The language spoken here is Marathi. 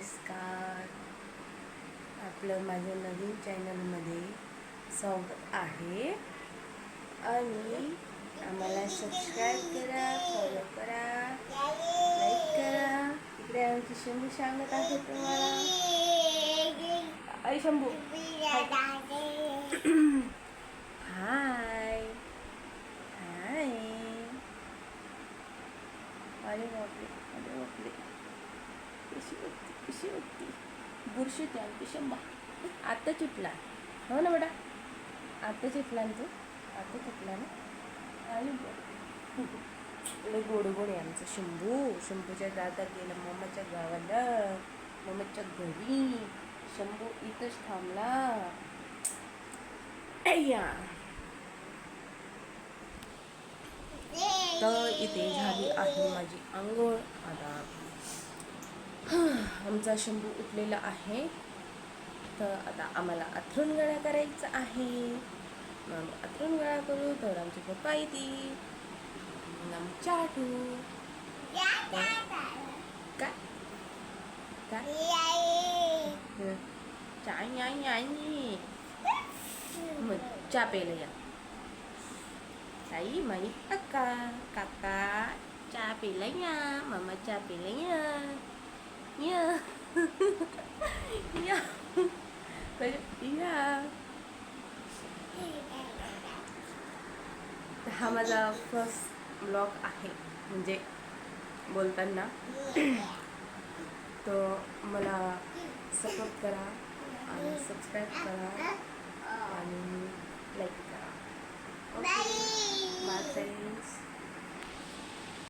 नमस्कार. आपलं माझ्या नवीन चॅनलमध्ये स्वागत आहे आणि आम्हाला सबस्क्राईब करा, फॉलो करा, लाईक करा. इकडे आमची शंभू सांगत आहे तुम्हाला. आई शंभू हाय हाय. अरे बापरे, अरे बापरे, कशी होती बुरशी होती आमची शंभा. आत्ता चुटला हो ना बेटा, आत्ता चुटला ना तू, आत्ता चुटला ना. आणि लय गोड गोड आहे आमचं शंभू. शंभूच्या दादा गेला मम्माच्या गावाला, मम्माच्या घरी. शंभू इथंच थांबला. अय्या. तर इथे झाली आहे माझी अंघोळ. आता आमचा शंभू उठलेला आहे. तर आता आम्हाला अथरून गळा करायचा आहे. मग अथरून गळा करू तर आमचे पप्पा येतील, मग आम्ही चहा ठेवू. काय चहा मग चहा प्यायला या. ताई माई काका काका चहा प्यायला या. मामा चहा प्यायला या. या या. हा माझा फर्स्ट ब्लॉग आहे म्हणजे बोलताना. तर मला सपोर्ट करा आणि सबस्क्राईब करा आणि लाईक करा. Okay bye friends.